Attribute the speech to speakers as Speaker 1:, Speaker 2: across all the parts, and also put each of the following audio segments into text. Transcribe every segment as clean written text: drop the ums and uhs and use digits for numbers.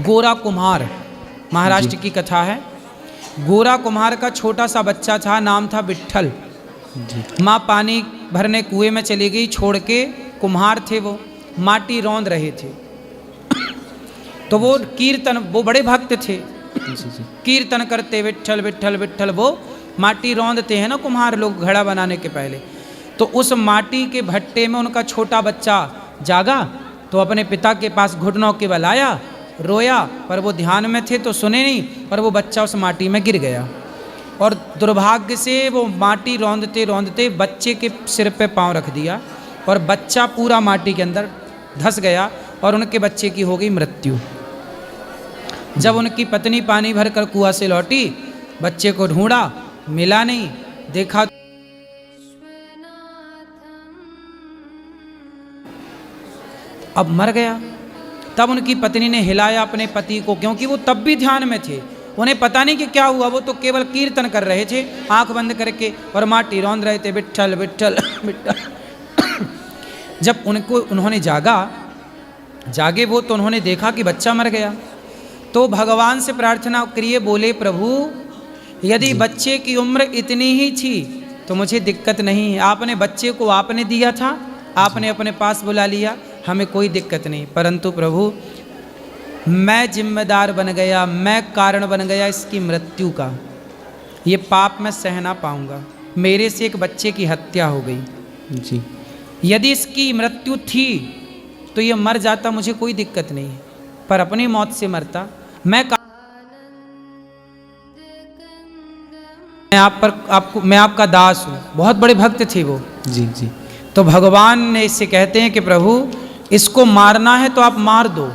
Speaker 1: गोरा कुम्हार, महाराष्ट्र की कथा है। गोरा कुम्हार का छोटा सा बच्चा था, नाम था विट्ठल। माँ पानी भरने कुएं में चली गई छोड़ के। कुम्हार थे वो, माटी रौंद रहे थे। तो वो कीर्तन, वो बड़े भक्त थे, कीर्तन करते विट्ठल विट्ठल विट्ठल। वो माटी रौंदते हैं ना कुम्हार लोग घड़ा बनाने के पहले। तो उस माटी के भट्टे में उनका छोटा बच्चा जागा, तो अपने पिता के पास घुटनों के बल आया, रोया, पर वो ध्यान में थे तो सुने नहीं, पर वो बच्चा उस माटी में गिर गया। और दुर्भाग्य से वो माटी रौंदते रौंदते बच्चे के सिर पे पांव रख दिया, और बच्चा पूरा माटी के अंदर धंस गया, और उनके बच्चे की हो गई मृत्यु। जब उनकी पत्नी पानी भरकर कुआं से लौटी, बच्चे को ढूंढा, मिला नहीं, देखा अब मर गया। तब उनकी पत्नी ने हिलाया अपने पति को, क्योंकि वो तब भी ध्यान में थे, उन्हें पता नहीं कि क्या हुआ, वो तो केवल कीर्तन कर रहे थे आंख बंद करके, और माटी रौंद रहे थे विट्ठल विट्ठल विट्ठल। जब उन्होंने जागे वो, तो उन्होंने देखा कि बच्चा मर गया। तो भगवान से प्रार्थना करिए, बोले प्रभु यदि बच्चे की उम्र इतनी ही थी तो मुझे दिक्कत नहीं है, आपने बच्चे को आपने दिया था, आपने अपने पास बुला लिया, हमें कोई दिक्कत नहीं, परंतु प्रभु मैं जिम्मेदार बन गया, मैं कारण बन गया इसकी मृत्यु का, ये पाप मैं सह ना पाऊंगा, मेरे से एक बच्चे की हत्या हो गई जी। यदि इसकी मृत्यु थी तो ये मर जाता, मुझे कोई दिक्कत नहीं, पर अपनी मौत से मरता। मैं आपका दास हूँ। बहुत बड़े भक्त थे वो जी जी। तो भगवान ने इससे कहते हैं कि प्रभु इसको मारना है तो आप मार दो,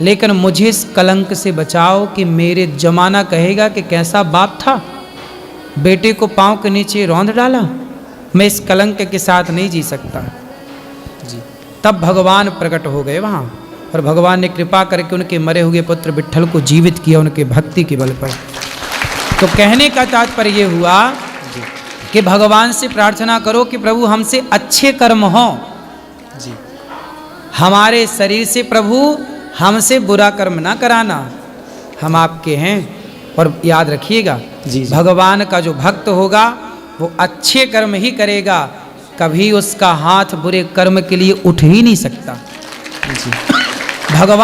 Speaker 1: लेकिन मुझे इस कलंक से बचाओ कि मेरे जमाना कहेगा कि कैसा बाप था, बेटे को पांव के नीचे रौंद डाला, मैं इस कलंक के साथ नहीं जी सकता जी। तब भगवान प्रकट हो गए वहाँ, और भगवान ने कृपा करके उनके मरे हुए पुत्र विट्ठल को जीवित किया उनके भक्ति के बल पर। तो कहने का तात्पर्य ये हुआ कि भगवान से प्रार्थना करो कि प्रभु हमसे अच्छे कर्म हो जी, हमारे शरीर से प्रभु हमसे बुरा कर्म ना कराना, हम आपके हैं। और याद रखिएगा जी, भगवान का जो भक्त होगा वो अच्छे कर्म ही करेगा, कभी उसका हाथ बुरे कर्म के लिए उठ ही नहीं सकता जी। भगवान